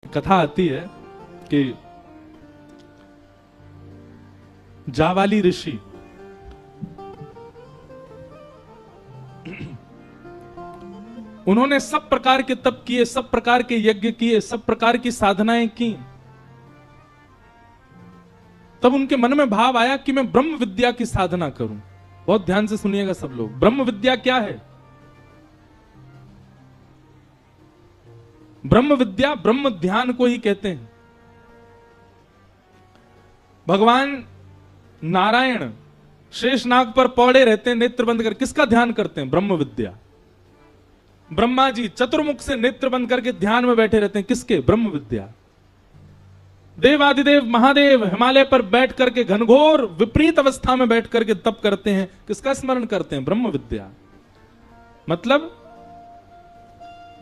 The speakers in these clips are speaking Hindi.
कथा आती है कि जावाली ऋषि उन्होंने सब प्रकार के तप किए, सब प्रकार के यज्ञ किए, सब प्रकार की साधनाएं की। तब उनके मन में भाव आया कि मैं ब्रह्म विद्या की साधना करूं। बहुत ध्यान से सुनिएगा सब लोग। ब्रह्म विद्या क्या है? ब्रह्म विद्या ब्रह्म ध्यान को ही कहते हैं। भगवान नारायण शेषनाग पर पौड़े रहते हैं, नेत्र बंद कर। किसका ध्यान करते हैं? ब्रह्म विद्या। ब्रह्मा जी चतुर्मुख से नेत्र बंद करके ध्यान में बैठे रहते हैं। किसके? ब्रह्म विद्या। देवादिदेव महादेव हिमालय पर बैठ करके घनघोर विपरीत अवस्था में बैठ करके तप करते हैं। किसका स्मरण करते हैं? ब्रह्म विद्या। मतलब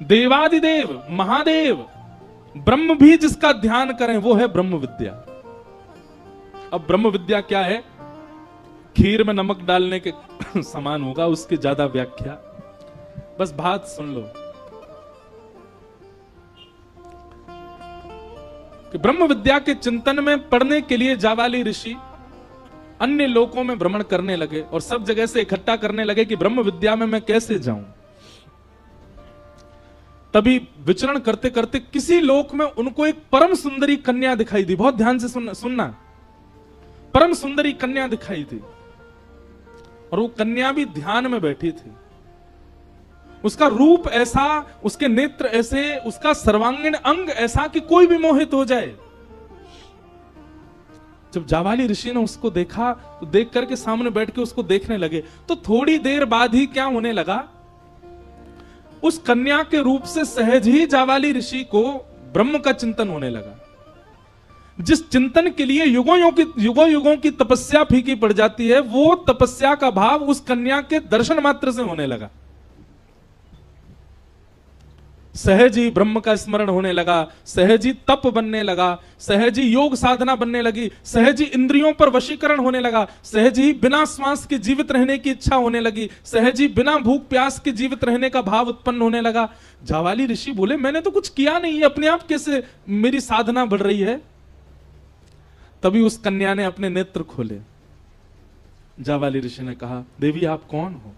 देवादिदेव महादेव ब्रह्म भी जिसका ध्यान करें वो है ब्रह्म विद्या। अब ब्रह्म विद्या क्या है? खीर में नमक डालने के समान होगा, उसकी ज्यादा व्याख्या बस बात सुन लो कि ब्रह्म विद्या के चिंतन में पढ़ने के लिए जावाली ऋषि अन्य लोकों में भ्रमण करने लगे और सब जगह से इकट्ठा करने लगे कि ब्रह्म विद्या में मैं कैसे जाऊं। तभी विचरण करते करते किसी लोक में उनको एक परम सुंदरी कन्या दिखाई दी। बहुत ध्यान से सुनना। परम सुंदरी कन्या दिखाई दी और वो कन्या भी ध्यान में बैठी थी। उसका रूप ऐसा, उसके नेत्र ऐसे, उसका सर्वांगीण अंग ऐसा कि कोई भी मोहित हो जाए। जब जावाली ऋषि ने उसको देखा तो देख करके सामने बैठ के उसको देखने लगे तो थोड़ी देर बाद ही क्या होने लगा? उस कन्या के रूप से सहज ही जावाली ऋषि को ब्रह्म का चिंतन होने लगा। जिस चिंतन के लिए युगों युगों की तपस्या फीकी पड़ जाती है, वो तपस्या का भाव उस कन्या के दर्शन मात्र से होने लगा। सहज ही ब्रह्म का स्मरण होने लगा, सहज ही तप बनने लगा, सहज ही योग साधना बनने लगी, सहज ही इंद्रियों पर वशीकरण होने लगा, सहज ही बिना श्वास के जीवित रहने की इच्छा होने लगी, सहज ही बिना भूख प्यास के जीवित रहने का भाव उत्पन्न होने लगा। जावाली ऋषि बोले मैंने तो कुछ किया नहीं है, अपने आप कैसे मेरी साधना बढ़ रही है? तभी उस कन्या ने अपने नेत्र खोले। जावाली ऋषि ने कहा, देवी आप कौन हो?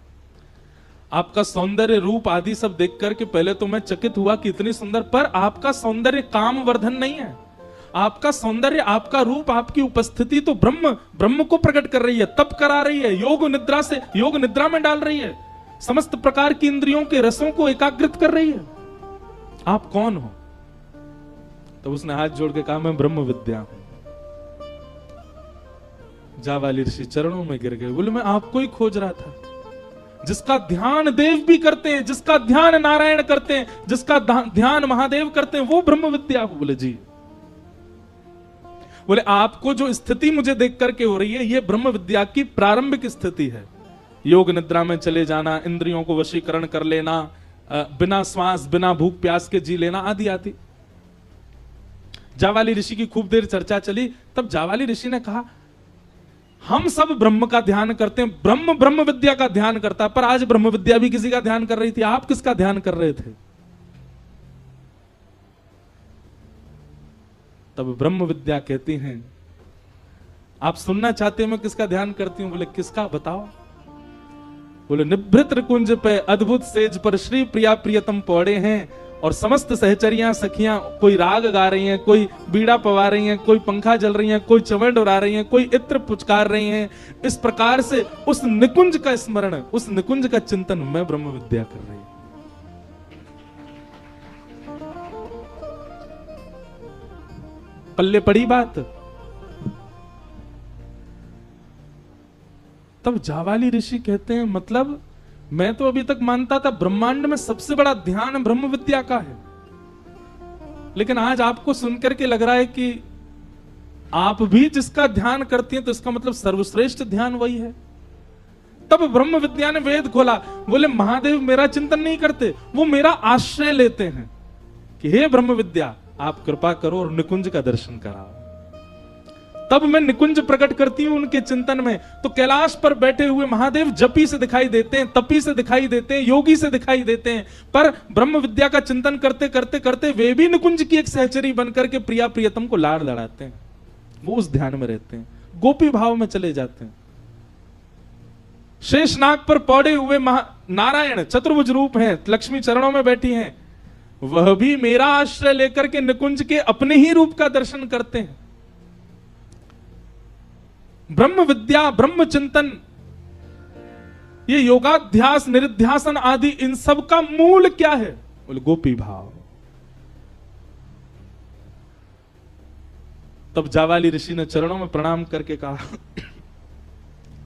आपका सौंदर्य रूप आदि सब देख करके पहले तो मैं चकित हुआ कि इतनी सुंदर, पर आपका सौंदर्य काम वर्धन नहीं है। आपका सौंदर्य, आपका रूप, आपकी उपस्थिति तो ब्रह्म को प्रकट कर रही है, तप करा रही है, योग निद्रा में डाल रही है, समस्त प्रकार की इंद्रियों के रसों को एकाग्रित कर रही है। आप कौन हो? तो उसने हाथ जोड़ के कहा, मैं ब्रह्म विद्या हूं। जावाली ऋषि चरणों में गिर गए। बोले मैं आपको ही खोज रहा था। जिसका ध्यान देव भी करते हैं, जिसका ध्यान नारायण करते हैं, जिसका ध्यान महादेव करते हैं, वो ब्रह्म विद्या हो। बोले जी। बोले आपको जो स्थिति मुझे देख करके हो रही है, ये ब्रह्म विद्या की प्रारंभिक स्थिति है। योग निद्रा में चले जाना, इंद्रियों को वशीकरण कर लेना, बिना श्वास बिना भूख प्यास के जी लेना आदि आदि। जावाली ऋषि की खूब देर चर्चा चली। तब जावाली ऋषि ने कहा, हम सब ब्रह्म का ध्यान करते हैं, ब्रह्म विद्या का ध्यान करता है, पर आज ब्रह्म विद्या भी किसी का ध्यान कर रही थी। आप किसका ध्यान कर रहे थे? तब ब्रह्म विद्या कहती हैं, आप सुनना चाहते हैं मैं किसका ध्यान करती हूं? बोले किसका, बताओ। बोले निभृत कुंज पे अद्भुत सेज पर श्री प्रिया प्रियतम पौड़े हैं और समस्त सहचरियां सखियां कोई राग गा रही हैं, कोई बीड़ा पवा रही हैं, कोई पंखा जल रही हैं, कोई चवड़ उड़ा रही हैं, कोई इत्र पुचकार रही हैं। इस प्रकार से उस निकुंज का स्मरण, उस निकुंज का चिंतन मैं ब्रह्म विद्या कर रही हूं। पल्ले पड़ी बात। तब जावाली ऋषि कहते हैं, मतलब मैं तो अभी तक मानता था ब्रह्मांड में सबसे बड़ा ध्यान ब्रह्म विद्या का है, लेकिन आज आपको सुनकर के लग रहा है कि आप भी जिसका ध्यान करती हैं तो इसका मतलब सर्वश्रेष्ठ ध्यान वही है। तब ब्रह्म विद्या ने वेद खोला। बोले महादेव मेरा चिंतन नहीं करते, वो मेरा आश्रय लेते हैं कि हे ब्रह्म विद्या आप कृपा करो और निकुंज का दर्शन कराओ। तब मैं निकुंज प्रकट करती हूं उनके चिंतन में। तो कैलाश पर बैठे हुए महादेव जपी से दिखाई देते हैं, तपी से दिखाई देते हैं, योगी से दिखाई देते हैं, पर ब्रह्म विद्या का चिंतन करते करते करते वे भी निकुंज की एक सहचरी बनकर के प्रिया प्रियतम को लाड़ लड़ाते हैं। वो उस ध्यान में रहते हैं, गोपी भाव में चले जाते हैं। शेषनाग पर पौड़े हुए नारायण चतुर्भुज रूप हैं, लक्ष्मी चरणों में बैठी हैं, वह भी मेरा आश्रय लेकर के निकुंज के अपने ही रूप का दर्शन करते हैं। ब्रह्म विद्या, ब्रह्म चिंतन, ये योगाध्यास, निरिध्यासन आदि, इन सब का मूल क्या है? बोले गोपी भाव। तब जावाली ऋषि ने चरणों में प्रणाम करके कहा,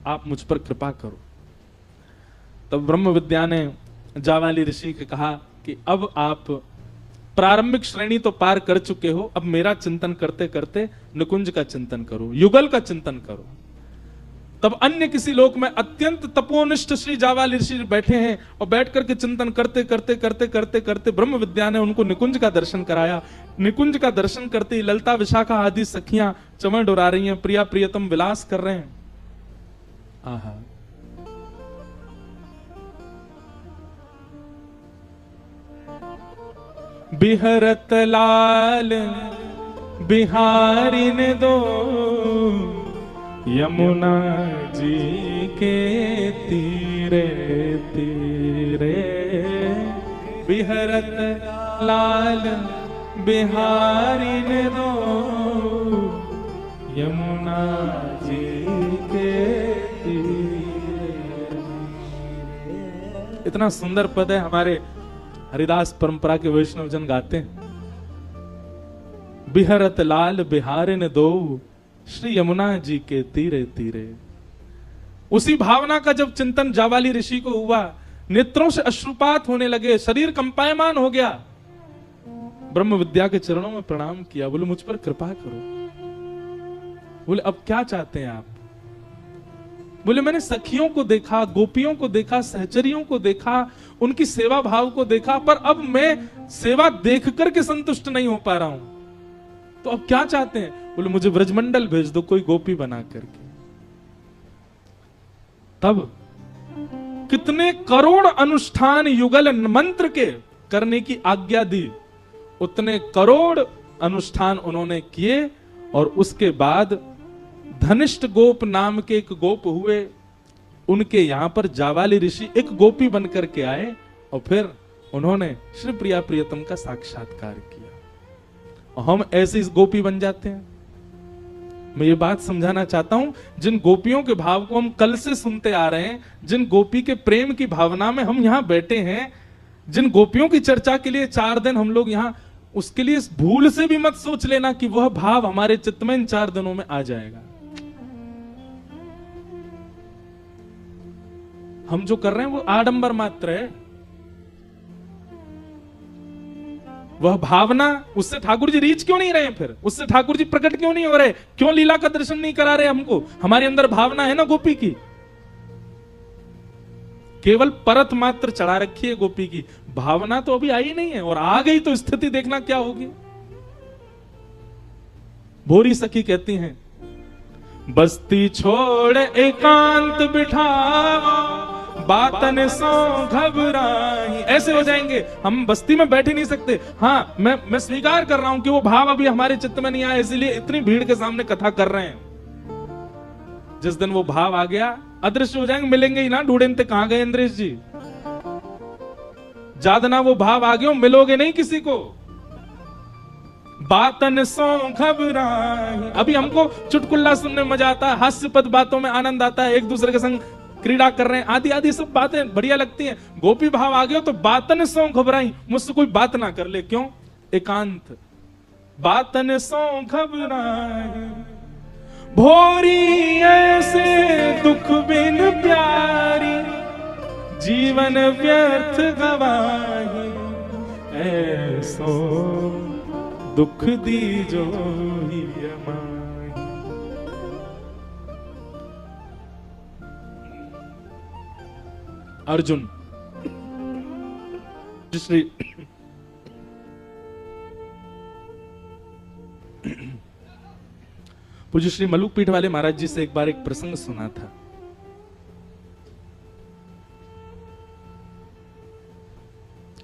आप मुझ पर कृपा करो। तब ब्रह्म विद्या ने जावाली ऋषि को कहा कि अब आप प्रारंभिक श्रेणी तो पार कर चुके हो, अब मेरा चिंतन करते करते निकुंज का चिंतन करो, युगल का चिंतन करो। तब अन्य किसी लोक में अत्यंत तपोनिष्ठ श्री जावाली ऋषि बैठे हैं और बैठ करके चिंतन करते करते करते करते करते ब्रह्म विद्या ने उनको निकुंज का दर्शन कराया। निकुंज का दर्शन करते ही ललता विशाखा आदि सखियां चमन डुरा रही हैं, प्रिया प्रियतम विलास कर रहे हैं। आहा, बिहरत लाल बिहारी ने दो यमुना जी के तीरे तीरे, बिहरत लाल बिहारी ने दो यमुना जी के तीरे। इतना सुंदर पद है, हमारे हरिदास परंपरा के वैष्णव जन गाते हैं। बिहरत लाल बिहारे ने दो श्री यमुना जी के तीरे तीरे। उसी भावना का जब चिंतन जावाली ऋषि को हुआ, नेत्रों से अश्रुपात होने लगे, शरीर कंपायमान हो गया। ब्रह्म विद्या के चरणों में प्रणाम किया, बोले मुझ पर कृपा करो। बोले अब क्या चाहते हैं आप? बोले मैंने सखियों को देखा, गोपियों को देखा, सहचरियों को देखा, उनकी सेवा भाव को देखा, पर अब मैं सेवा देख करके संतुष्ट नहीं हो पा रहा हूं, तो अब क्या चाहते हैं? बोले मुझे ब्रजमंडल भेज दो कोई गोपी बना करके। तब कितने करोड़ अनुष्ठान युगल मंत्र के करने की आज्ञा दी, उतने करोड़ अनुष्ठान उन्होंने किए। और उसके बाद धनिष्ठ गोप नाम के एक गोप हुए, उनके यहां पर जावाली ऋषि एक गोपी बनकर के आए और फिर उन्होंने श्री प्रिया प्रियतम का साक्षात्कार किया। और हम ऐसे इस गोपी बन जाते हैं। मैं ये बात समझाना चाहता हूं, जिन गोपियों के भाव को हम कल से सुनते आ रहे हैं, जिन गोपी के प्रेम की भावना में हम यहां बैठे हैं, जिन गोपियों की चर्चा के लिए 4 दिन हम लोग यहां, उसके लिए भूल से भी मत सोच लेना कि वह भाव हमारे चित्त में इन 4 दिनों में आ जाएगा। हम जो कर रहे हैं वो आडंबर मात्र है। वह भावना, उससे ठाकुर जी रीच क्यों नहीं रहे? फिर उससे ठाकुर जी प्रकट क्यों नहीं हो रहे? क्यों लीला का दर्शन नहीं करा रहे हमको? हमारे अंदर भावना है ना गोपी की, केवल परत मात्र चढ़ा रखी है गोपी की, भावना तो अभी आई नहीं है। और आ गई तो स्थिति देखना क्या होगी। भोरी सखी कहती हैं, बस्ती छोड़ एकांत बिठावा बातन सो घबराई। ऐसे हो जाएंगे, हम बस्ती में बैठ ही नहीं सकते। हाँ, मैं स्वीकार कर रहा हूं कि वो भाव अभी हमारे चित्त में नहीं आया, इसीलिए इतनी भीड़ के सामने कथा कर रहे हैं। जिस दिन वो भाव आ गया, अदृश्य हो जाएंगे, मिलेंगे ही ना। ढूंढते कहां गए इंद्रेश जी? जादना वो भाव आ गए, मिलोगे नहीं किसी को। बातन सो घबराई। अभी हमको चुटकुल्ला सुनने में मजा आता है, हास्यपद बातों में आनंद आता है, एक दूसरे के संग क्रीड़ा कर रहे हैं, आदि आदि सब बातें बढ़िया लगती हैं। गोपी भाव आ गया तो बातन सो घबराई, मुझसे कोई बात ना कर ले। क्यों? एकांत। बातन सो घबराई भोरी ऐसे दुख बिन प्यारी, जीवन व्यर्थ गवाही, ऐसो दुख दी जो ही अमाई। अर्जुन श्री पूज्य श्री मलुक पीठ वाले महाराज जी से एक बार एक प्रसंग सुना था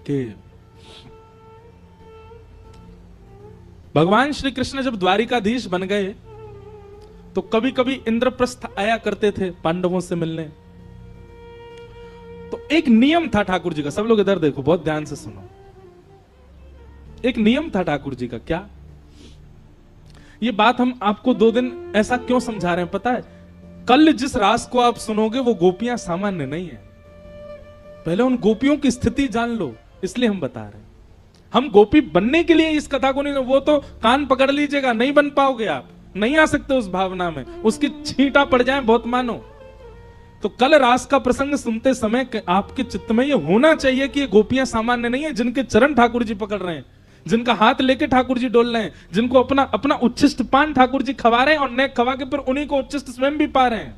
कि भगवान श्री कृष्ण जब द्वारिकाधीश बन गए तो कभी कभी इंद्रप्रस्थ आया करते थे पांडवों से मिलने। तो एक नियम था ठाकुर जी का, सब लोग इधर देखो, बहुत ध्यान से सुनो। एक नियम था ठाकुर जी का, क्या? ये बात हम आपको 2 दिन ऐसा क्यों समझा रहे हैं पता है? कल जिस रास को आप सुनोगे वो गोपियां सामान्य नहीं है। पहले उन गोपियों की स्थिति जान लो, इसलिए हम बता रहे हैं। हम गोपी बनने के लिए इस कथा को नहीं, वो तो कान पकड़ लीजिएगा, नहीं बन पाओगे, आप नहीं आ सकते उस भावना में, उसकी छींटा पड़ जाए बहुत मानो। तो कल रास का प्रसंग सुनते समय आपके चित्त में ये होना चाहिए कि ये गोपियां सामान्य नहीं है, जिनके चरण ठाकुर जी पकड़ रहे हैं, जिनका हाथ लेके ठाकुर जी डोल रहे हैं, जिनको अपना अपना उच्छिष्ट पान ठाकुर जी खवा रहे हैं और नेक खवा के फिर उन्हीं को उच्छिष्ट स्वयं भी पा रहे हैं,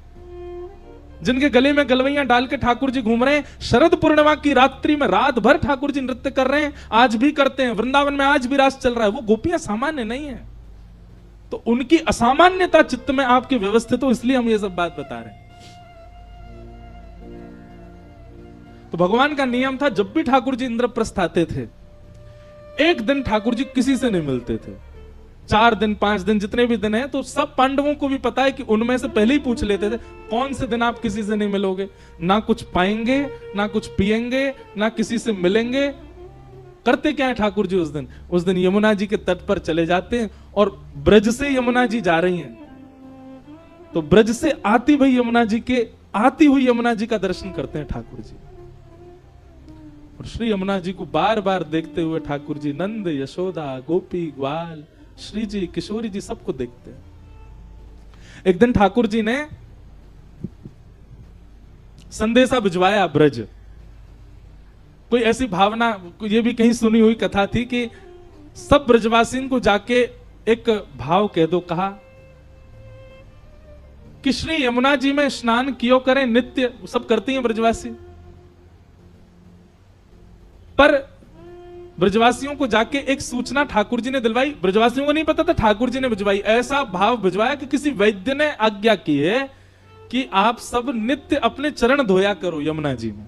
जिनके गले में गलवैया डाल के ठाकुर जी घूम रहे हैं। शरद पूर्णिमा की रात्रि में रात भर ठाकुर जी नृत्य कर रहे हैं, आज भी करते हैं, वृंदावन में आज भी रास चल रहा है। वो गोपियां सामान्य नहीं है, तो उनकी असामान्यता चित्त में आपके व्यवस्थित हो, इसलिए हम ये सब बात बता रहे हैं। तो भगवान का नियम था, जब भी ठाकुर जी इंद्रप्रस्थ आते थे, एक दिन ठाकुर जी किसी से नहीं मिलते थे। 4 दिन 5 दिन जितने भी दिन हैं, तो सब पांडवों को भी पता है कि उनमें से पहले ही पूछ लेते थे कौन से दिन आप किसी से नहीं मिलोगे, ना कुछ पाएंगे, ना कुछ पिएंगे, ना किसी से मिलेंगे। करते क्या है ठाकुर जी उस दिन यमुना जी के तट पर चले जाते हैं, और ब्रज से यमुना जी जा रही हैं, तो ब्रज से आती हुई यमुना जी का दर्शन करते हैं ठाकुर जी। और श्री यमुना जी को बार बार देखते हुए ठाकुर जी नंद, यशोदा, गोपी, ग्वाल, श्री जी, किशोरी जी सबको देखते हैं। एक दिन ठाकुर जी ने संदेशा भिजवाया ब्रज। कोई ऐसी भावना, ये भी कहीं सुनी हुई कथा थी कि सब ब्रजवासियों को जाके एक भाव कह दो, कहा कि श्री यमुना जी में स्नान कियो करें, नित्य सब करती हैं ब्रजवासी। पर ब्रजवासियों को जाके एक सूचना ठाकुर जी ने दिलवाई, ब्रजवासियों को नहीं पता था, ठाकुर जी ने भिजवाई। ऐसा भाव भिजवाया कि किसी वैद्य ने आज्ञा की है कि आप सब नित्य अपने चरण धोया करो यमुना जी में।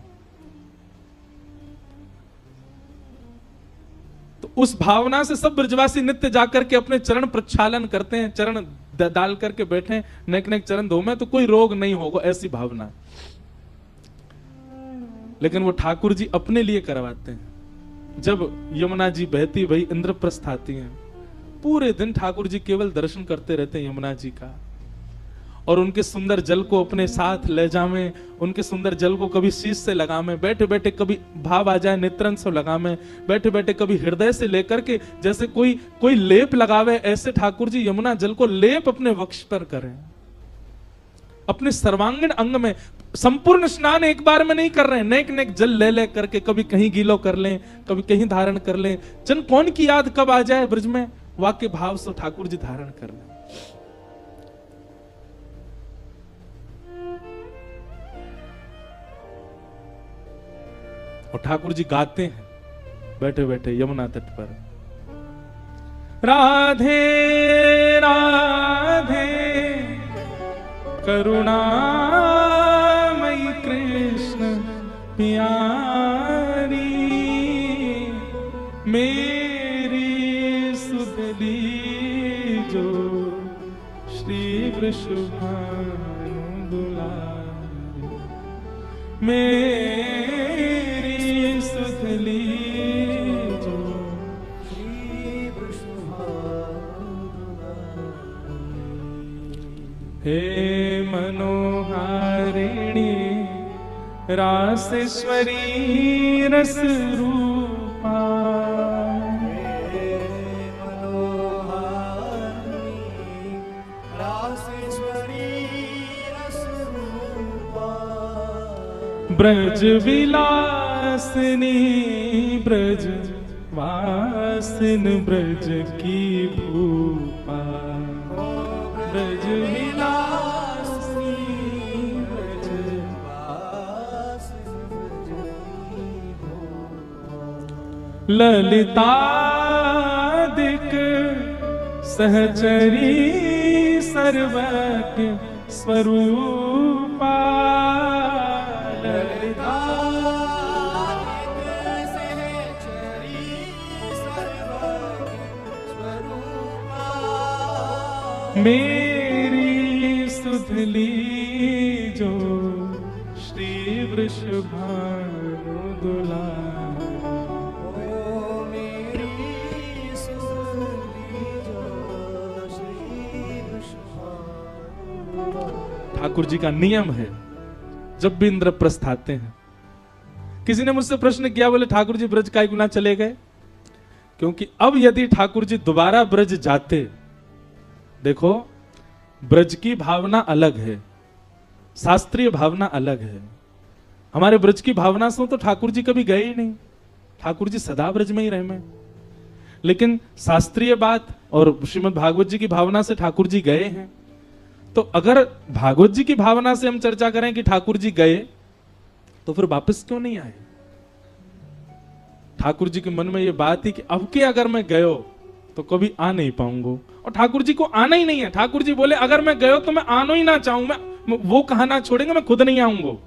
तो उस भावना से सब ब्रजवासी नित्य जाकर के अपने चरण प्रक्षालन करते हैं, चरण डाल करके बैठे, नेक नेक चरण धो में तो कोई रोग नहीं होगा, ऐसी भावना। लेकिन वो ठाकुर जी अपने लिए करवाते हैं। जब यमुना जी बहती भई इंद्रप्रस्थ आती हैं, पूरे दिन ठाकुर जी केवल दर्शन करते रहते हैं यमुना जी का, और उनके सुंदर जल को अपने साथ ले जावे, उनके सुंदर जल को कभी शीश से लगावे, बैठे बैठे कभी भाव आ जाए नेत्रन से लगावे, बैठे बैठे कभी हृदय से लेकर के जैसे कोई लेप लगावे, ऐसे ठाकुर जी यमुना जल को लेप अपने वक्ष पर करें, अपने सर्वांगीण अंग में। संपूर्ण स्नान एक बार में नहीं कर रहे हैं, नेक नेक जल ले ले करके, कभी कहीं गीलो कर लें, कभी कहीं धारण कर लें। जन कौन की याद कब आ जाए ब्रज में, वाक्य भाव से ठाकुर जी धारण कर लें। और ठाकुर जी गाते हैं बैठे बैठे यमुना तट पर, राधे राधे करुणामयी कृष्ण प्यारी, मेरी सुधली जो श्री वृषभानु दुलारी, मेरी सुधली जो श्री वृषभानु दुलारी। हे मनोहारिणी रासेश्वरी रस रूपा, ब्रज विलासिनी ब्रज वासिन ब्रज की भूपा, ब्रज विलासिनी ब्रज वासिन ब्रज की भूपा, ललितादिक सहचरी सर्वज्ञ स्वरूपा ललिता मेरी सुधली जो श्री वृषभानु दुलारी। मेरी सुधली जो श्री वृषभानु। ठाकुर जी का नियम है, जब भी इंद्रप्रस्थ आते हैं। किसी ने मुझसे प्रश्न किया, बोले ठाकुर जी ब्रज काय गुना चले गए? क्योंकि अब यदि ठाकुर जी दोबारा ब्रज जाते, देखो ब्रज की भावना अलग है, शास्त्रीय भावना अलग है। हमारे ब्रज की भावना से तो ठाकुर जी कभी गए ही नहीं, ठाकुर जी सदा ब्रज में ही रहे में। लेकिन शास्त्रीय बात और श्रीमद् भागवत जी की भावना से ठाकुर जी गए हैं। तो अगर भागवत जी की भावना से हम चर्चा करें कि ठाकुर जी गए, तो फिर वापस क्यों नहीं आए? ठाकुर जी के मन में यह बात थी कि अब के अगर मैं गयो तो कभी आ नहीं पाऊंगा, और ठाकुर जी को आना ही नहीं है। ठाकुर जी बोले अगर मैं गयो तो मैं आना ही ना चाहूं, मैं वो कहना छोड़ेंगे, मैं खुद नहीं आऊंगा।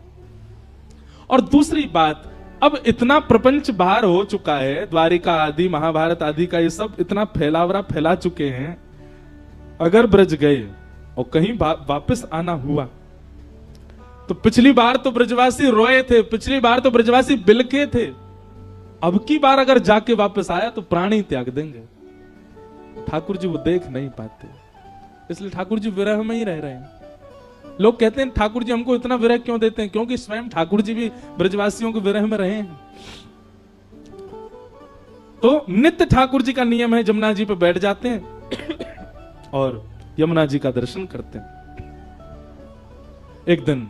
और दूसरी बात, अब इतना प्रपंच बाहर हो चुका है, द्वारिका आदि महाभारत आदि का ये सब इतना फैलावरा फैला चुके हैं। अगर ब्रज गए और कहीं वापस आना हुआ, तो पिछली बार तो ब्रजवासी रोए थे, पिछली बार तो ब्रजवासी बिलके थे, अब की बार अगर जाके वापस आया तो प्राण ही त्याग देंगे। ठाकुर जी वो देख नहीं पाते, इसलिए ठाकुर जी विरह में ही रह रहे हैं। लोग कहते हैं ठाकुर जी हमको इतना विरह क्यों देते हैं? क्योंकि स्वयं ठाकुर जी भी ब्रजवासियों के विरह में रहे हैं। तो नित्य ठाकुर जी का नियम है, जमुना जी पे बैठ जाते हैं और यमुना जी का दर्शन करते हैं। एक दिन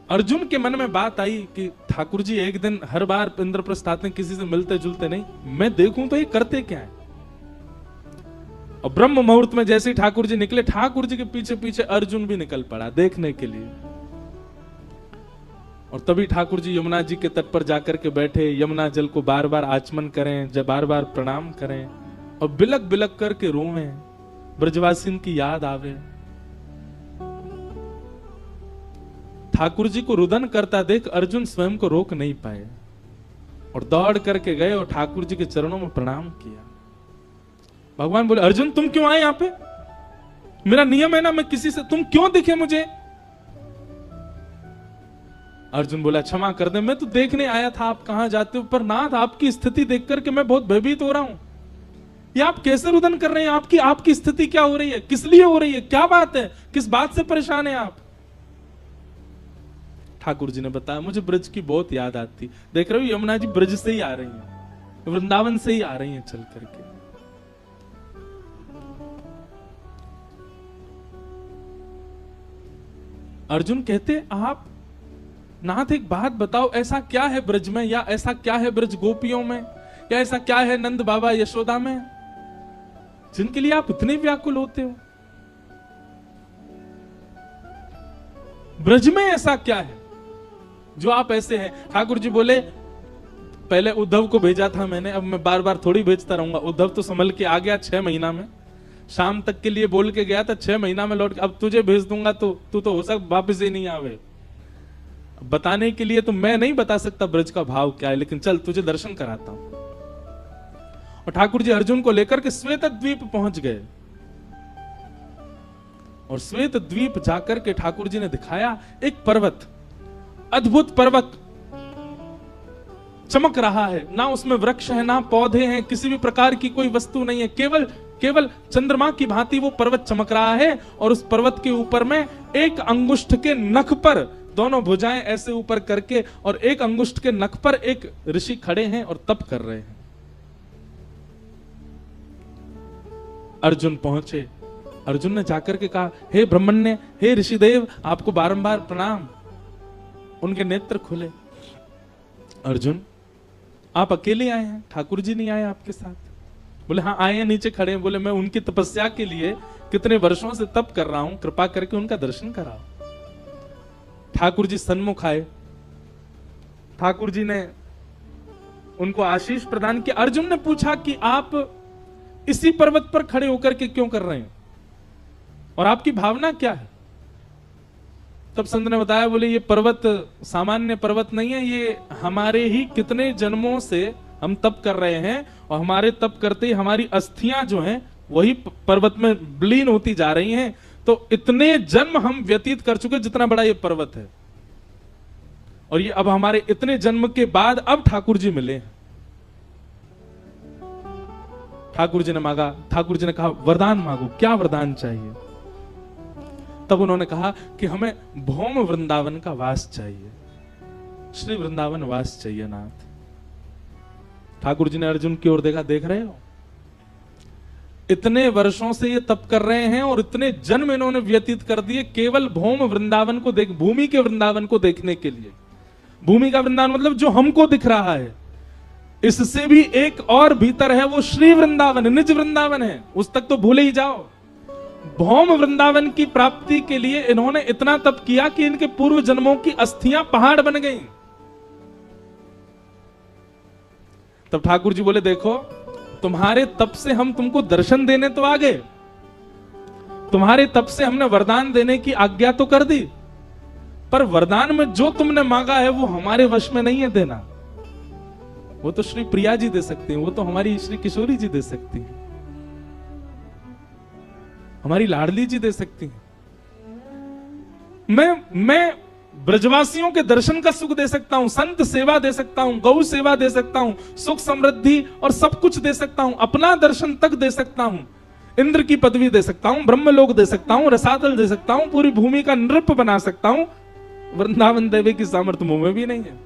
अर्जुन के मन में बात आई कि ठाकुर जी एक दिन हर बार इंद्रप्रस्थ आते हैं, किसी से मिलते जुलते नहीं, मैं देखूं तो ये करते क्या है। और ब्रह्म मुहूर्त में जैसे ही ठाकुर जी निकले, ठाकुर जी के पीछे पीछे अर्जुन भी निकल पड़ा देखने के लिए। और तभी ठाकुर जी यमुना जी के तट पर जाकर के बैठे, यमुना जल को बार बार आचमन करें, जब बार बार प्रणाम करें और बिलक बिलक करके रोवें, ब्रजवासिन की याद आवे। ठाकुर जी को रुदन करता देख अर्जुन स्वयं को रोक नहीं पाए और दौड़ करके गए और ठाकुर जी के चरणों में प्रणाम किया। भगवान बोले अर्जुन तुम क्यों आए यहां पे? मेरा नियम है ना, मैं किसी से, तुम क्यों दिखे मुझे? अर्जुन बोला क्षमा कर दे, मैं तो देखने आया था आप कहां जाते हो, पर नाथ आपकी स्थिति देख करके मैं बहुत भयभीत हो रहा हूं। ये आप कैसे रुदन कर रहे हैं? आपकी स्थिति क्या हो रही है? किस लिए हो रही है? क्या बात है? किस बात से परेशान है आप? ठाकुर जी ने बताया मुझे ब्रज की बहुत याद आती। देख रहे हो यमुना जी ब्रज से ही आ रही हैं, वृंदावन से ही आ रही हैं चल करके। अर्जुन कहते आप नाथ एक बात बताओ, ऐसा क्या है ब्रज में, या ऐसा क्या है ब्रज गोपियों में, या ऐसा क्या है नंद बाबा यशोदा में, जिनके लिए आप इतने व्याकुल होते हो? ब्रज में ऐसा क्या है जो आप ऐसे हैं? ठाकुर जी बोले पहले उद्धव को भेजा था मैंने, अब मैं बार बार थोड़ी भेजता रहूंगा। उद्धव तो संभल के आ गया 6 महीना में, शाम तक के लिए बोल के गया था, 6 महीना में लौट के, अब तुझे भेज दूंगा तो तू तो हो सकता वापस ही नहीं आवे। बताने के लिए तो मैं नहीं बता सकता ब्रज का भाव क्या है, लेकिन चल तुझे दर्शन कराता हूं। और ठाकुर जी अर्जुन को लेकर के श्वेत द्वीप पहुंच गए और श्वेत द्वीप जाकर के ठाकुर जी ने दिखाया एक पर्वत, अद्भुत पर्वत चमक रहा है, ना उसमें वृक्ष है ना पौधे हैं, किसी भी प्रकार की कोई वस्तु नहीं है, केवल चंद्रमा की भांति वो पर्वत चमक रहा है। और उस पर्वत के ऊपर में एक अंगुष्ठ के नख पर, दोनों भुजाएं ऐसे ऊपर करके, और एक अंगुष्ठ के नख पर एक ऋषि खड़े हैं और तप कर रहे हैं। अर्जुन पहुंचे, अर्जुन ने जाकर के कहा हे ब्रह्मण्य, हे ऋषिदेव, आपको बारंबार प्रणाम। उनके नेत्र खुले। अर्जुन आप अकेले आए हैं, ठाकुर जी नहीं आए आपके साथ? बोले हाँ आए हैं, नीचे खड़े हैं। बोले मैं उनकी तपस्या के लिए कितने वर्षों से तप कर रहा हूं, कृपा करके उनका दर्शन कराओ। ठाकुर जी सन्मुख आए, ठाकुर जी ने उनको आशीष प्रदान किया। अर्जुन ने पूछा कि आप इसी पर्वत पर खड़े होकर के क्यों कर रहे हैं और आपकी भावना क्या है? तब संत ने बताया, बोले ये पर्वत सामान्य पर्वत नहीं है, ये हमारे ही कितने जन्मों से हम तप कर रहे हैं और हमारे तप करते ही हमारी अस्थियां जो हैं वही पर्वत में विलीन होती जा रही हैं। तो इतने जन्म हम व्यतीत कर चुके जितना बड़ा ये पर्वत है, और ये अब हमारे इतने जन्म के बाद अब ठाकुर जी मिले। ठाकुर जी ने मांगा, ठाकुर जी ने कहा वरदान मांगो, क्या वरदान चाहिए? तब उन्होंने कहा कि हमें भौम वृंदावन का वास चाहिए, श्री वृंदावन वास चाहिए नाथ। ठाकुर जी ने अर्जुन की ओर देखा, देख रहे हो इतने वर्षों से ये तप कर रहे हैं और इतने जन्म इन्होंने व्यतीत कर दिए केवल भौम वृंदावन को देख, भूमि के वृंदावन को देखने के लिए। भूमि का वृंदावन मतलब जो हमको दिख रहा है, इससे भी एक और भीतर है, वो श्री वृंदावन, निज वृंदावन है, उस तक तो भूले ही जाओ। भौम वृंदावन की प्राप्ति के लिए इन्होंने इतना तप किया कि इनके पूर्व जन्मों की अस्थियां पहाड़ बन गईं। तब ठाकुर जी बोले, देखो तुम्हारे तप से हम तुमको दर्शन देने तो आ गए, तुम्हारे तप से हमने वरदान देने की आज्ञा तो कर दी, पर वरदान में जो तुमने मांगा है वो हमारे वश में नहीं है देना। वो तो श्री प्रिया जी दे सकती हैं, वो तो हमारी श्री किशोरी जी दे सकती हैं, हमारी लाडली जी दे सकती हैं। मैं ब्रजवासियों के दर्शन का सुख दे सकता हूं, संत सेवा दे सकता हूं, गौ सेवा दे सकता हूं, सुख समृद्धि और सब कुछ दे सकता हूं, अपना दर्शन तक दे सकता हूं, इंद्र की पदवी दे सकता हूं, ब्रह्मलोक दे सकता हूं, रसातल दे सकता हूं, पूरी भूमि का नृप बना सकता हूं। वृंदावन देवी की सामर्थ्य मुंह में भी नहीं है।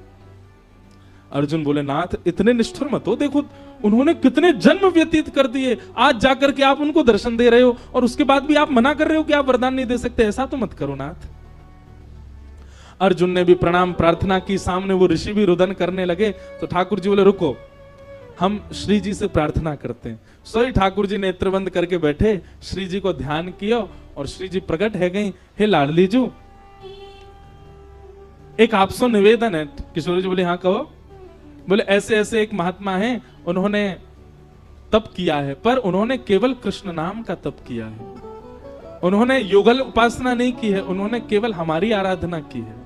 अर्जुन बोले, नाथ इतने निष्ठुर मत हो, देखो उन्होंने कितने जन्म व्यतीत कर दिए, आज जाकर के आप उनको दर्शन दे रहे हो और उसके बाद भी आप मना कर रहे हो कि आप वरदान नहीं दे सकते। ऐसा तो मत करो नाथ। अर्जुन ने भी प्रणाम प्रार्थना की, सामने वो ऋषि भी रुदन करने लगे। तो ठाकुर जी बोले, रुको हम श्री जी से प्रार्थना करते हैं। सोई ठाकुर जी नेत्र बंद करके बैठे, श्री जी को ध्यान किया और श्री जी प्रकट है गई। हे लाडली जू, एक आपसे निवेदन है। किशोरी जी बोले, हाँ कहो। बोले, ऐसे ऐसे एक महात्मा हैं, उन्होंने तप किया है, पर उन्होंने केवल कृष्ण नाम का तप किया है, उन्होंने युगल उपासना नहीं की है, उन्होंने केवल हमारी आराधना की है।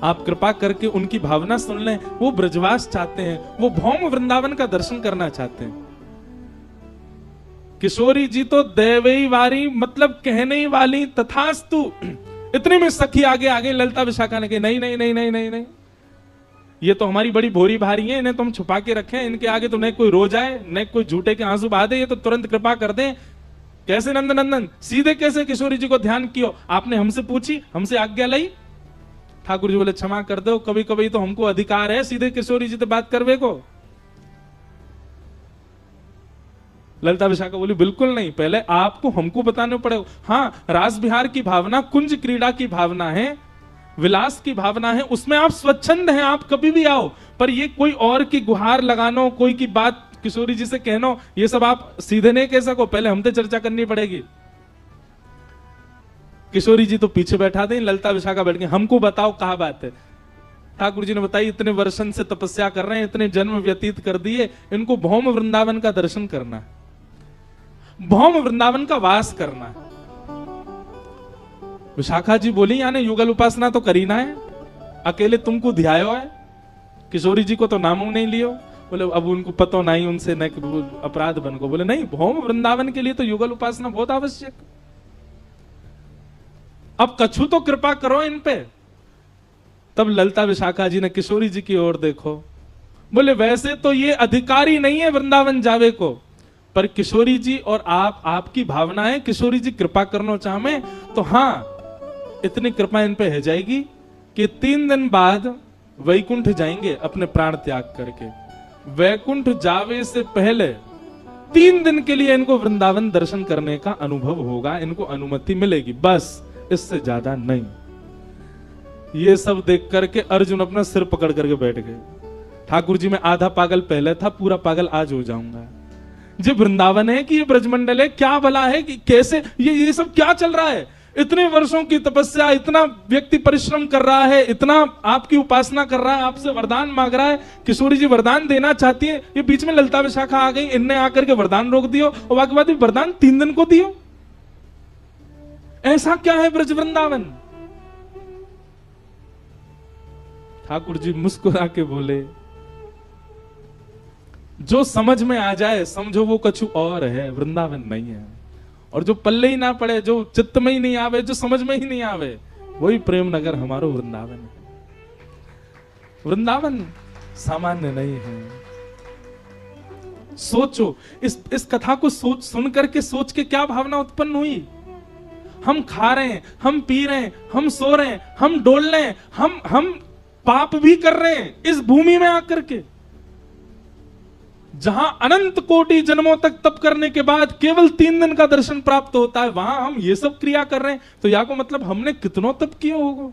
आप कृपा करके उनकी भावना सुन लें। वो ब्रजवास चाहते हैं, वो भौम वृंदावन का दर्शन करना चाहते हैं। किशोरी जी तो देवई वारी मतलब कहने वाली तथास्तु। इतने में सखी आगे आगे ललिता विशाखा ने कही, नहीं नहीं नहीं नहीं नहीं नहीं, ये तो हमारी बड़ी भोरी भारी है, इन्हें तो हम छुपा के रखें, इनके आगे तो न कोई रो जाए न कोई झूठे के आंसू बहा दे, ये तो तुरंत कृपा कर दे। कैसे नंदन नंदन सीधे कैसे किशोरी जी को ध्यान कियो, आपने हमसे पूछी, हमसे आज्ञा ली। ठाकुर जी बोले, क्षमा कर दो, कभी कभी तो हमको अधिकार है सीधे किशोरी जी से बात करवे को। ललिता विशाखा बोली, बिल्कुल नहीं, पहले आपको हमको बताने पड़ेगा। हाँ, रास बिहार की भावना, कुंज क्रीड़ा की भावना है, विलास की भावना है, उसमें आप स्वच्छंद हैं, आप कभी भी आओ, पर ये कोई और की गुहार लगानो, कोई की बात किशोरी जी से कहनो, ये सब आप सीधे नहीं कह सको, पहले हमसे चर्चा करनी पड़ेगी। किशोरी जी तो पीछे बैठा दें, ललिता विशाखा बैठ गए, हमको बताओ कहा बात है। ठाकुर जी ने बताई, इतने वर्षन से तपस्या कर रहे हैं, इतने जन्म व्यतीत कर दिए, इनको भौम वृंदावन का दर्शन करना है, भौम वृंदावन का वास करना है। विशाखा जी बोली, यानी युगल उपासना तो करी ना है, अकेले तुमको ध्यायो है, किशोरी जी को तो नामों नहीं लियो। बोले, अब उनको पता नहीं, उनसे न अपराध बन को। बोले, नहीं, भौम वृंदावन के लिए तो युगल उपासना बहुत आवश्यक। अब कछु तो कृपा करो इन पे। तब ललिता विशाखा जी ने किशोरी जी की ओर देखो, बोले, वैसे तो ये अधिकारी नहीं है वृंदावन जावे को, पर किशोरी जी और आपकी भावना है, किशोरी जी कृपा करना चाहे तो हाँ, इतनी कृपा इन पे है जाएगी कि 3 दिन बाद वैकुंठ जाएंगे अपने प्राण त्याग करके। वैकुंठ जावे से पहले 3 दिन के लिए इनको वृंदावन दर्शन करने का अनुभव होगा, इनको अनुमति मिलेगी, बस इससे ज्यादा नहीं। ये सब देख करके अर्जुन अपना सिर पकड़ करके बैठ गए। ठाकुर जी, मैं आधा पागल पहले था, पूरा पागल आज हो जाऊंगा। ये वृंदावन है कि ये ब्रजमंडल है, क्या भला है कि कैसे ये सब क्या चल रहा है? इतने वर्षों की तपस्या, इतना व्यक्ति परिश्रम कर रहा है, इतना आपकी उपासना कर रहा है, आपसे वरदान मांग रहा है। किशोरी जी वरदान देना चाहती है, ये बीच में ललिता विशाखा आ गई, इनने आकर के वरदान रोक दियो और बाकी बात वरदान 3 दिन को दियो। ऐसा क्या है ब्रज वृंदावन? ठाकुर जी मुस्कुरा के बोले, जो समझ में आ जाए समझो वो कछु और है, वृंदावन नहीं है। और जो पल्ले ही ना पड़े, जो चित्त में ही नहीं आवे, जो समझ में ही नहीं आवे, वही प्रेम नगर हमारो वृंदावन है। वृंदावन सामान्य नहीं है। सोचो, इस कथा को सुन करके सोच के क्या भावना उत्पन्न हुई। हम खा रहे हैं, हम पी रहे हैं, हम सो रहे हैं, हम डोल रहे हैं, हम पाप भी कर रहे हैं इस भूमि में आकर के, जहां अनंत कोटि जन्मों तक तप करने के बाद केवल 3 दिन का दर्शन प्राप्त होता है, वहां हम ये सब क्रिया कर रहे हैं। तो या को मतलब हमने कितनों तप किया होगा,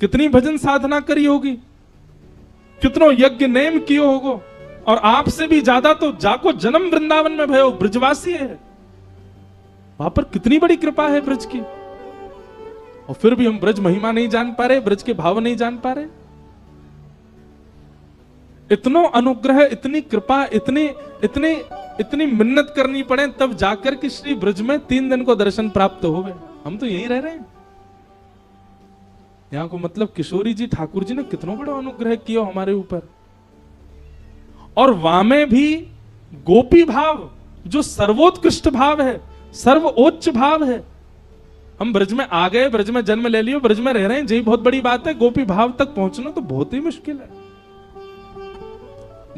कितनी भजन साधना करी होगी, कितनों यज्ञ नेम किए होगो। और आपसे भी ज्यादा तो जाको जन्म वृंदावन में भयो, ब्रजवासी है, वहां पर कितनी बड़ी कृपा है ब्रज की। और फिर भी हम ब्रज महिमा नहीं जान पा रहे, ब्रज के भाव नहीं जान पा रहे। इतनो अनुग्रह, इतनी कृपा, इतनी मिन्नत करनी पड़े तब जाकर के श्री ब्रज में 3 दिन को दर्शन प्राप्त हो गए। हम तो यहीं रह रहे हैं। यहां को मतलब किशोरी जी, ठाकुर जी ने कितना बड़ा अनुग्रह किया हमारे ऊपर। और वहां में भी गोपी भाव, जो सर्वोत्कृष्ट भाव है, सर्वोच्च भाव है। हम ब्रज में आ गए, ब्रज में जन्म ले लियो, ब्रज में रह रहे हैं, यही बहुत बड़ी बात है। गोपी भाव तक पहुंचना तो बहुत ही मुश्किल है।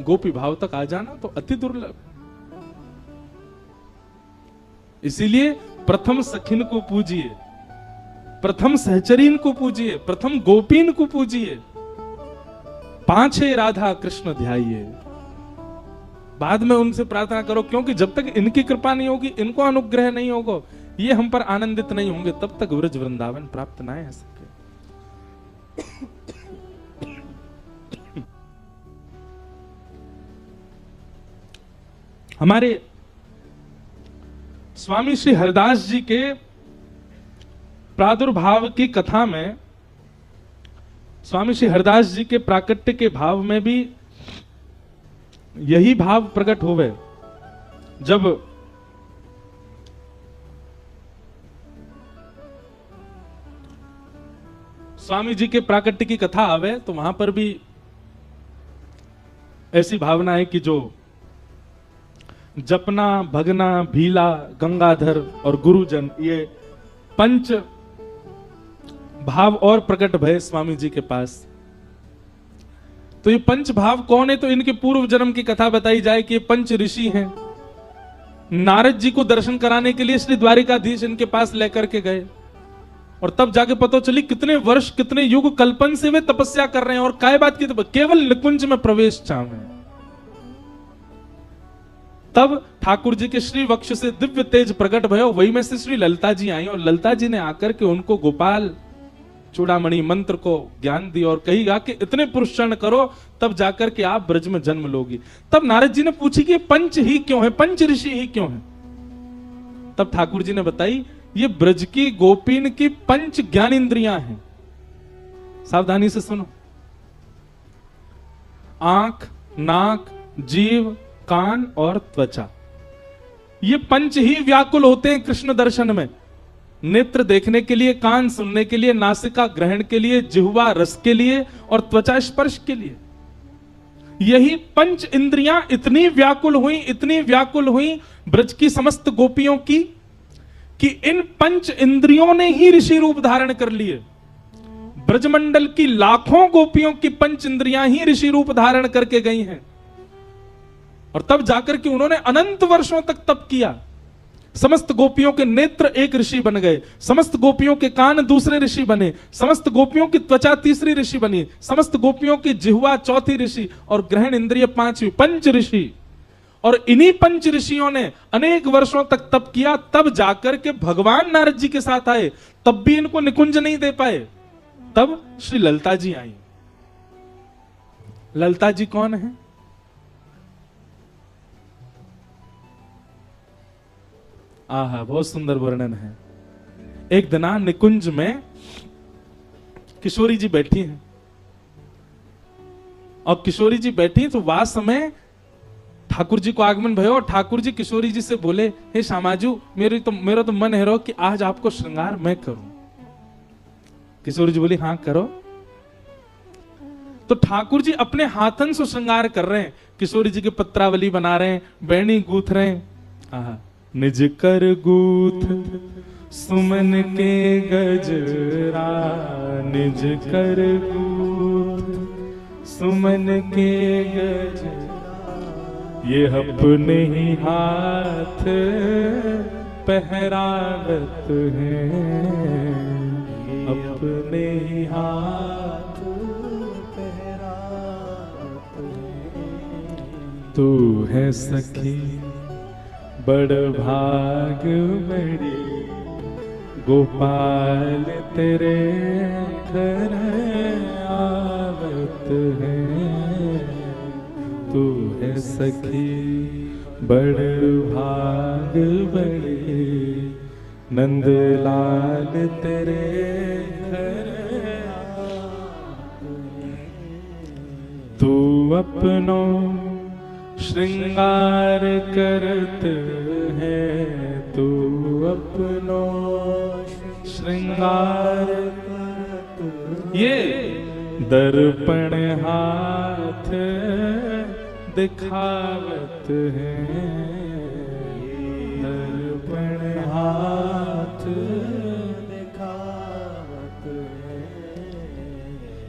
गोपी भाव तक आ जाना तो अति दुर्लभ। इसीलिए प्रथम सखिन को पूजिए, प्रथम सहचरीन को पूजिए, प्रथम गोपीन को पूजिए, पांचे राधा कृष्ण ध्याइए। बाद में उनसे प्रार्थना करो, क्योंकि जब तक इनकी कृपा नहीं होगी, इनको अनुग्रह नहीं होगा, ये हम पर आनंदित नहीं होंगे, तब तक ब्रज वृंदावन प्राप्त ना हो सके। हमारे स्वामी श्री हरिदास जी के प्रादुर्भाव की कथा में, स्वामी श्री हरिदास जी के प्राकट्य के भाव में भी यही भाव प्रकट होवे। जब स्वामी जी के प्राकट्य की कथा आवे तो वहां पर भी ऐसी भावना है कि जो जपना, भगना, भीला, गंगाधर और गुरुजन, ये 5 भाव और प्रकट भय स्वामी जी के पास। तो ये 5 भाव कौन है? तो इनके पूर्व जन्म की कथा बताई जाए कि ये 5 ऋषि हैं। नारद जी को दर्शन कराने के लिए श्री द्वारिकाधीश इनके पास लेकर के गए, और तब जाके पता चली कितने वर्ष, कितने युग कल्पन से वे तपस्या कर रहे हैं। और काय बात की, केवल निकुंज में प्रवेश चाहे। तब ठाकुर जी के श्री वक्ष से दिव्य तेज प्रकट भयो, वही में से श्री ललिता जी आई, और ललिता जी ने आकर के उनको गोपाल चूड़ामणि मंत्र को ज्ञान दी और कहीगा कि इतने पुरुषण करो तब जाकर के आप ब्रज में जन्म लोगी। तब नारद जी ने पूछी कि 5 ही क्यों है, 5 ऋषि ही क्यों है? तब ठाकुर जी ने बताई, ये ब्रज की गोपीन की 5 ज्ञानेंद्रियां हैं। सावधानी से सुनो। आंख, नाक, जीव, कान और त्वचा, ये 5 ही व्याकुल होते हैं कृष्ण दर्शन में। नेत्र देखने के लिए, कान सुनने के लिए, नासिका ग्रहण के लिए, जिह्वा रस के लिए और त्वचा स्पर्श के लिए। यही 5 इंद्रियां इतनी व्याकुल हुई, इतनी व्याकुल हुई ब्रज की समस्त गोपियों की, कि इन 5 इंद्रियों ने ही ऋषि रूप धारण कर लिए। ब्रजमंडल की लाखों गोपियों की 5 इंद्रियां ही ऋषि रूप धारण करके गई हैं। और तब जाकर के उन्होंने अनंत वर्षों तक तप किया। समस्त गोपियों के नेत्र एक ऋषि बन गए, समस्त गोपियों के कान दूसरे ऋषि बने, समस्त गोपियों की त्वचा तीसरी ऋषि बनी, समस्त गोपियों की जिह्वा चौथी ऋषि और ग्रहण इंद्रिय 5वीं, 5 ऋषि। और इन्हीं 5 ऋषियों ने अनेक वर्षों तक तप किया, तब जाकर के भगवान नारद जी के साथ आए। तब भी इनको निकुंज नहीं दे पाए। तब श्री ललिता जी आई। ललिता जी कौन है? आहा, बहुत सुंदर वर्णन है। एक दिन निकुंज में किशोरी जी बैठी हैं, और किशोरी जी बैठी तो वह समय ठाकुर जी को आगमन भयो, और ठाकुर जी किशोरी जी से बोले, हे श्यामाजू, मेरा तो मन है रो कि आज आपको श्रृंगार मैं करूं। किशोरी जी बोली, हाँ करो। तो ठाकुर जी अपने हाथन से श्रृंगार कर रहे हैं, किशोरी जी के पत्रावली बना रहे हैं, बैणी गूथ रहे हैं। निज कर गूथ सुमन के गजरा, निज कर गूथ सुमन के गजरा, ये अपने ही हाथ पहरावत हैं, अपने ही हाथ पहरावत हैं। तू है सखी बड़ भाग बड़ी, गोपाल तेरे घर आवत है। तू है सखी बड़ भाग बड़ी, नंदलाल तेरे घर आवत है। तू अपनो श्रृंगार करत है, तू अपनो श्रृंगार करत, ये दर्पण हाथ दिखावत है, दर्पण हाथ दिखावत है।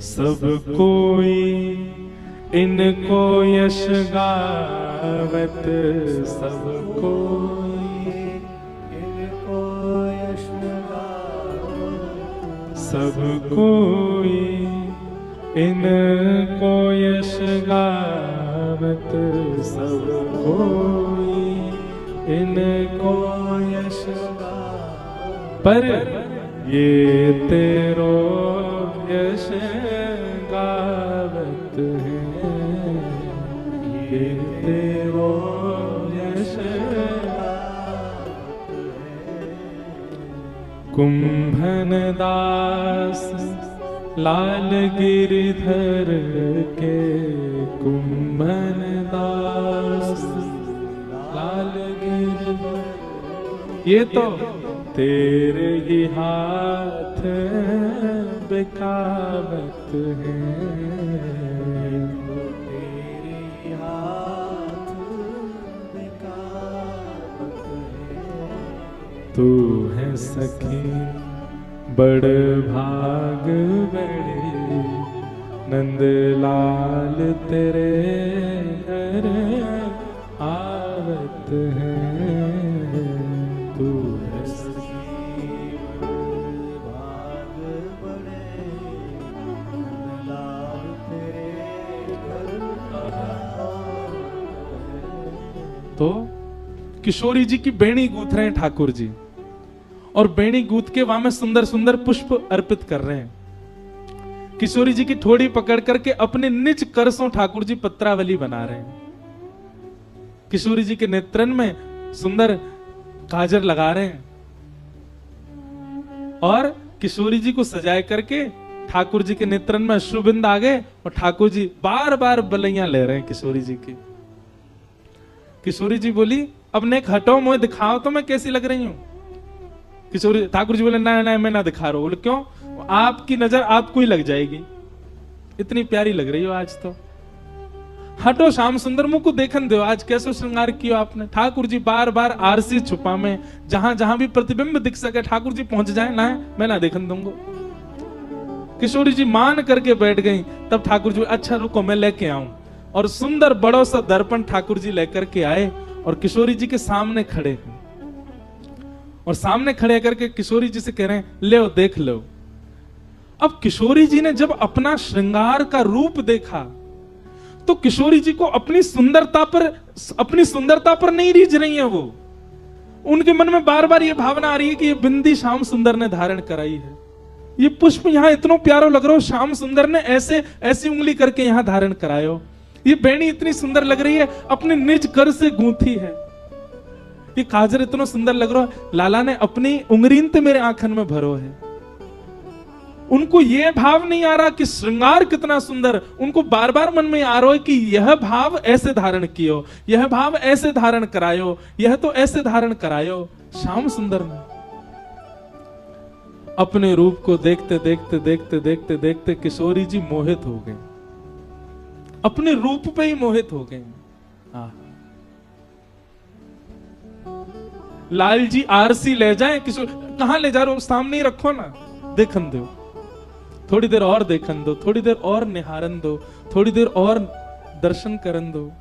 सब कोई इनको यश गावत, सब कोई इनको यश गावत, सब कोई इनको यश गावत, सब कोई इनको यश गावत। पर ये तेरो यश गावत है, ये तेरो यश गावत है। कुंभन दास लाल गिरधर के, कुंभन दास लाल गिरधर, ये तो तेरे ही हाथ बिकावत है, तेरे ही हाथ बिकावत है। तू है सखी बड़ भाग बड़ी, नंदलाल तेरे घर आवत है। तू है सखी बड़ भाग बड़ी, नंदलाल तेरे घर आवत है। तो किशोरी जी की बेणी गूंथ रहे हैं ठाकुर जी, और बेणी गूंथ के वहां में सुंदर सुंदर पुष्प अर्पित कर रहे हैं। किशोरी जी की ठोड़ी पकड़ करके अपने निज करसों ठाकुर जी पत्रावली बना रहे हैं। किशोरी जी के नेत्रन में सुंदर काजर लगा रहे हैं, और किशोरी जी को सजाए करके ठाकुर जी के नेत्रन में अश्रुबिंद आ गए, और ठाकुर जी बार बार बलैया ले रहे हैं किशोरी जी की। किशोरी जी बोली, अब नेक हटो, मुझे दिखाओ तो मैं कैसी लग रही हूं। किशोरी ठाकुर जी बोले, ना ना मैं ना दिखा रहा हूं। बोले क्यों? आपकी नजर आपको ही लग जाएगी, इतनी प्यारी लग रही हो आज तो। हटो श्याम सुंदर, मुंह को देखन दो, आज कैसे श्रृंगार किया आपने। ठाकुर जी बार बार आरसी छुपा में, जहां जहां भी प्रतिबिंब दिख सके ठाकुर जी पहुंच जाए, ना मैं ना देखन दूंगा। किशोरी जी मान करके बैठ गई। तब ठाकुर जी, अच्छा रुको मैं लेके आऊं। और सुंदर बड़ो सा दर्पण ठाकुर जी लेकर के आए, और किशोरी जी के सामने खड़े हैं, और सामने खड़े करके किशोरी जी से कह रहे हैं, ले देख लो। अब किशोरी जी ने जब अपना श्रृंगार का रूप देखा, तो किशोरी जी को अपनी सुंदरता पर नहीं रीझ रही है। वो उनके मन में बार बार ये भावना आ रही है कि ये बिंदी श्याम सुंदर ने धारण कराई है, ये पुष्प यहां इतना प्यारो लग रहा हो, श्याम सुंदर ने ऐसी उंगली करके यहां धारण करायो, ये बेणी इतनी सुंदर लग रही है, अपने निज कर से गूंथी है, ये काजर इतना सुंदर लग रहा है, लाला ने अपनी उंगलीन ते मेरे आंखन में भरो है। उनको यह भाव नहीं आ रहा कि श्रृंगार कितना सुंदर, उनको बार बार मन में आ रहा है कि यह भाव ऐसे धारण कियो, यह भाव ऐसे धारण करायो, यह तो ऐसे धारण करायो। श्याम सुंदर ने अपने रूप को देखते देखते देखते देखते देखते किशोरी जी मोहित हो गए, अपने रूप पे ही मोहित हो गए। लाल जी आरसी ले जाए, किशोर कहां ले जा रहे हो, सामने ही रखो ना, देखन दो, थोड़ी देर और देखन दो, थोड़ी देर और निहारन दो, थोड़ी देर और दर्शन करन दो।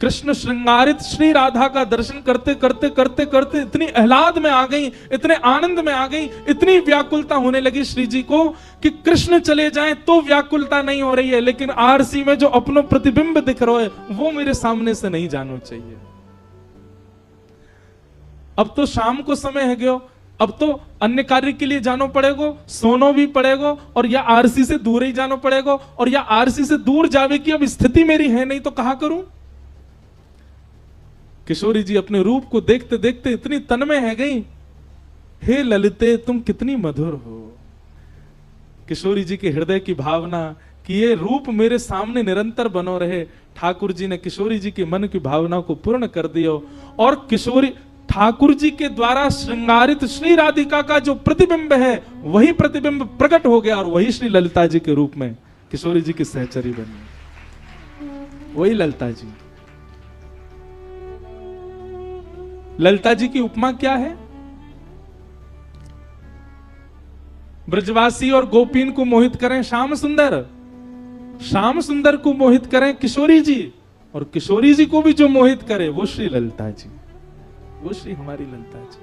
कृष्ण श्रृंगारित श्री राधा का दर्शन करते करते करते करते इतनी आह्लाद में आ गई, इतने आनंद में आ गई, इतनी व्याकुलता होने लगी श्री जी को कि कृष्ण चले जाएं तो व्याकुलता नहीं हो रही है, लेकिन आरसी में जो अपनो प्रतिबिंब दिख रहा है वो मेरे सामने से नहीं जाना चाहिए। अब तो शाम को समय है गयो, अब तो अन्य कार्य के लिए जानो पड़ेगा, सोनो भी पड़ेगा, और या आरसी से दूर ही जानो पड़ेगा, और या आरसी से दूर जावे की अब स्थिति मेरी है नहीं तो कहा करूं। किशोरी जी अपने रूप को देखते देखते इतनी तन्मय है गई, हे ललिते तुम कितनी मधुर हो। किशोरी जी के हृदय की भावना कि ये रूप मेरे सामने निरंतर बनो रहे, ठाकुर जी ने किशोरी जी के मन की भावना को पूर्ण कर दिया, और किशोरी ठाकुर जी के द्वारा श्रृंगारित श्री राधिका का जो प्रतिबिंब है वही प्रतिबिंब प्रकट हो गया, और वही श्री ललिता जी के रूप में किशोरी जी की सहचरी बनी, वही ललिता जी। ललिता जी की उपमा क्या है? ब्रजवासी और गोपीन को मोहित करें श्याम सुंदर, श्याम सुंदर को मोहित करें किशोरी जी, और किशोरी जी को भी जो मोहित करे वो श्री ललिता जी, वो श्री हमारी ललिता जी।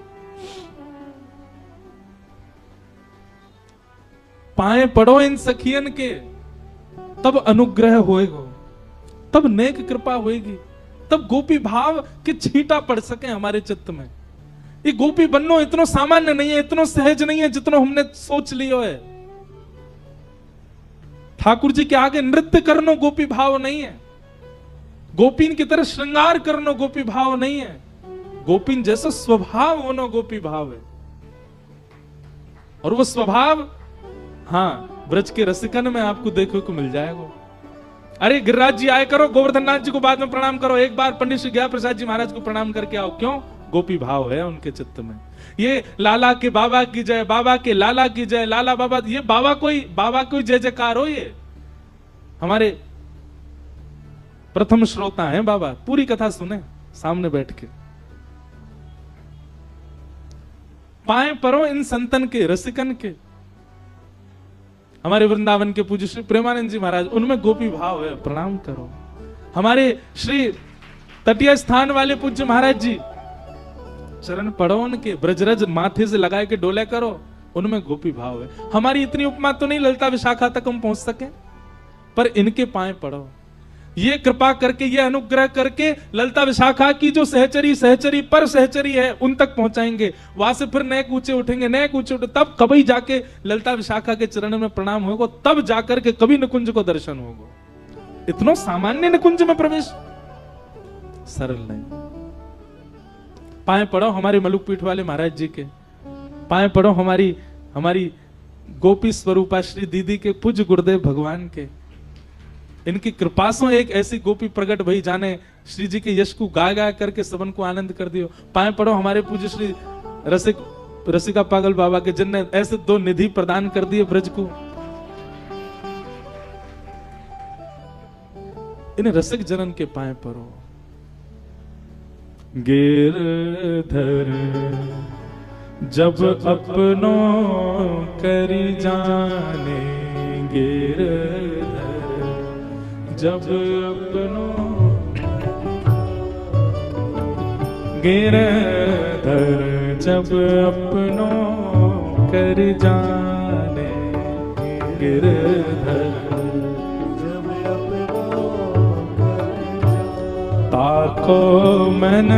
पाए पड़ो इन सखियन के, तब अनुग्रह होएगा, तब नेक कृपा होएगी, तब गोपी भाव के छींटा पड़ सके हमारे चित्त में। ये गोपी बननो इतना सामान्य नहीं है, इतना सहज नहीं है जितना हमने सोच लियो है। ठाकुर जी के आगे नृत्य करनो गोपी भाव नहीं है, गोपीन की तरह श्रृंगार करनो गोपी भाव नहीं है, गोपीन जैसा स्वभाव होना गोपी भाव है। और वो स्वभाव हाँ ब्रज के रसिकन में आपको देखने को मिल जाएगा। अरे गिरिराज जी आए करो, गोवर्धन नाथ जी को बाद में प्रणाम करो, एक बार पंडित श्री गया प्रसाद जी महाराज को प्रणाम करके आओ। क्यों? गोपी भाव है उनके चित्त में। ये लाला के बाबा की जय, बाबा के लाला की जय, लाला बाबा, ये बाबा कोई जय जयकार हो। ये हमारे प्रथम श्रोता हैं बाबा, पूरी कथा सुने सामने बैठ के। पाए परो इन संतन के, रसिकन के। हमारे वृंदावन के पूज्य श्री प्रेमानंद जी महाराज, उनमें गोपी भाव है, प्रणाम करो। हमारे श्री तटीय स्थान वाले पूज्य महाराज जी, चरण पड़ो उनके, ब्रजरज माथे से लगाए के डोले करो, उनमें गोपी भाव है। हमारी इतनी उपमा तो नहीं ललिता विशाखा तक हम पहुंच सके, पर इनके पाए पड़ो। ये कृपा करके, ये अनुग्रह करके ललिता विशाखा की जो सहचरी पर सहचरी है उन तक पहुंचाएंगे। वहां से फिर नए कूचे उठेंगे, नए कूचे उठे, तब कभी जाके ललिता विशाखा के चरण में प्रणाम होगा, तब जाकर के कभी निकुंज को दर्शन होगा। इतना सामान्य निकुंज में प्रवेश सरल नहीं। पाए पड़ो हमारे मलुक पीठ वाले महाराज जी के, पाए पड़ो हमारी गोपी स्वरूपा श्री दीदी के, पूज्य गुरुदेव भगवान के। इनकी कृपा से एक ऐसी गोपी प्रकट भई जाने श्री जी के यश को गा गा करके सबन को आनंद कर दियो। पाए पड़ो हमारे पूज्य श्री रसिका पागल बाबा के, जिनने ऐसे दो निधि प्रदान कर दिए ब्रज को। इन रसिक जनन के पाए पड़ो। गिरधर जब अपनों करी जाने, गिरधर जब अपनों, गिरधर जब अपनों कर जाने, गिरधर जब अपनों कर जाने। ताको मन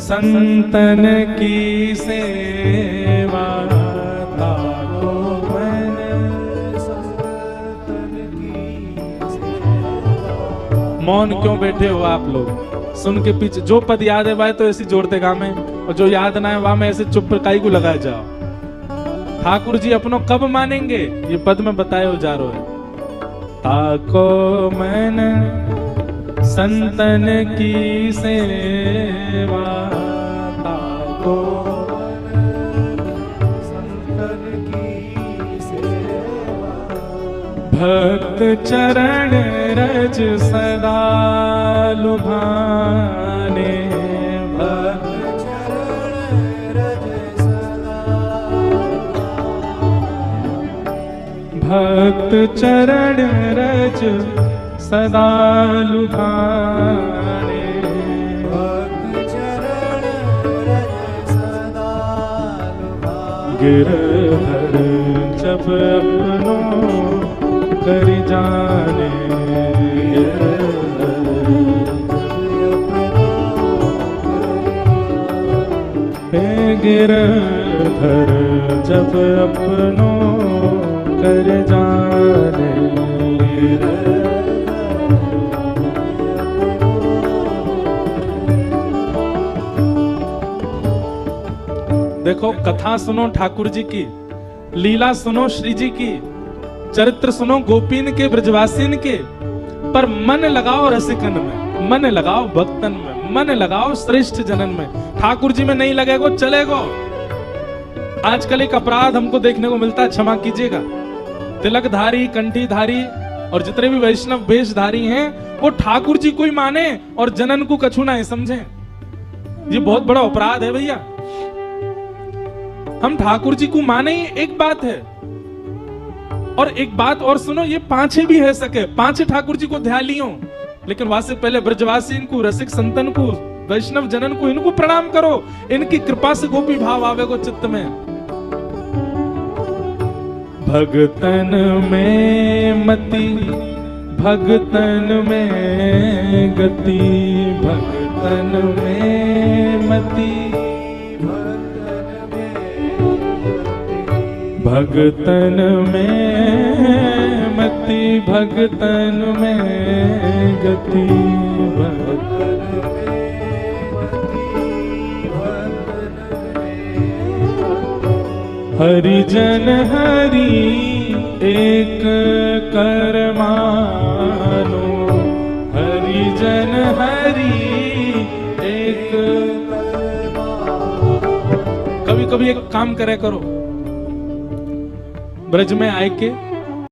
संतन की सेवा, ताको मन संतन की सेवा, मौन क्यों बैठे हो आप लोग? सुन के पीछे जो पद याद है भाई तो ऐसे जोड़ते काम है, और जो याद ना है वहां में ऐसे चुप काई को लगा जाओ। ठाकुर जी अपनों कब मानेंगे ये पद में बताए हो जा रहे है। ताको मन संतन की सेवा, ताको संतन की सेवा, भक्त चरण रज सदा लुभाने, भक्त चरण रज सदा, भक्त चरण रज सदा लुभाने, भक्त चरण रज सदा लुभाने, गिरधर जब अपनों कर जाने, हे गिरधर जब अपनों कर जाने, देखो कथा सुनो ठाकुर जी की, लीला सुनो श्री जी की, चरित्र सुनो गोपीन के ब्रजवासीन के, पर मन लगाओ रसिकन में, मन लगाओ भक्तन में, मन लगाओ श्रेष्ठ जनन में। ठाकुर जी में नहीं लगेगो चलेगो। आजकल एक अपराध हमको देखने को मिलता है, क्षमा कीजिएगा, तिलकधारी कंठीधारी और जितने भी वैष्णव वेशधारी हैं वो ठाकुर जी को ही माने और जनन को कछु ना समझे। ये बहुत बड़ा अपराध है भैया। हम ठाकुर जी को माने ही एक बात है, और एक बात और सुनो, ये पांचे भी है सके, पांचे ठाकुर जी को ध्यान लियो, लेकिन वहां से पहले ब्रजवासी इनको, रसिक संतन को, वैष्णव जनन को, इनको प्रणाम करो। इनकी कृपा से गोपी भाव आवेगो चित्त में। भगतन में मति, भगतन में गति, भगतन में मति, भगतन में मति, भगतन में गति, भगतन में हरिजन हरि एक कर मानो, हरिजन हरि एक। कभी कभी एक काम करे करो, ब्रज में आए के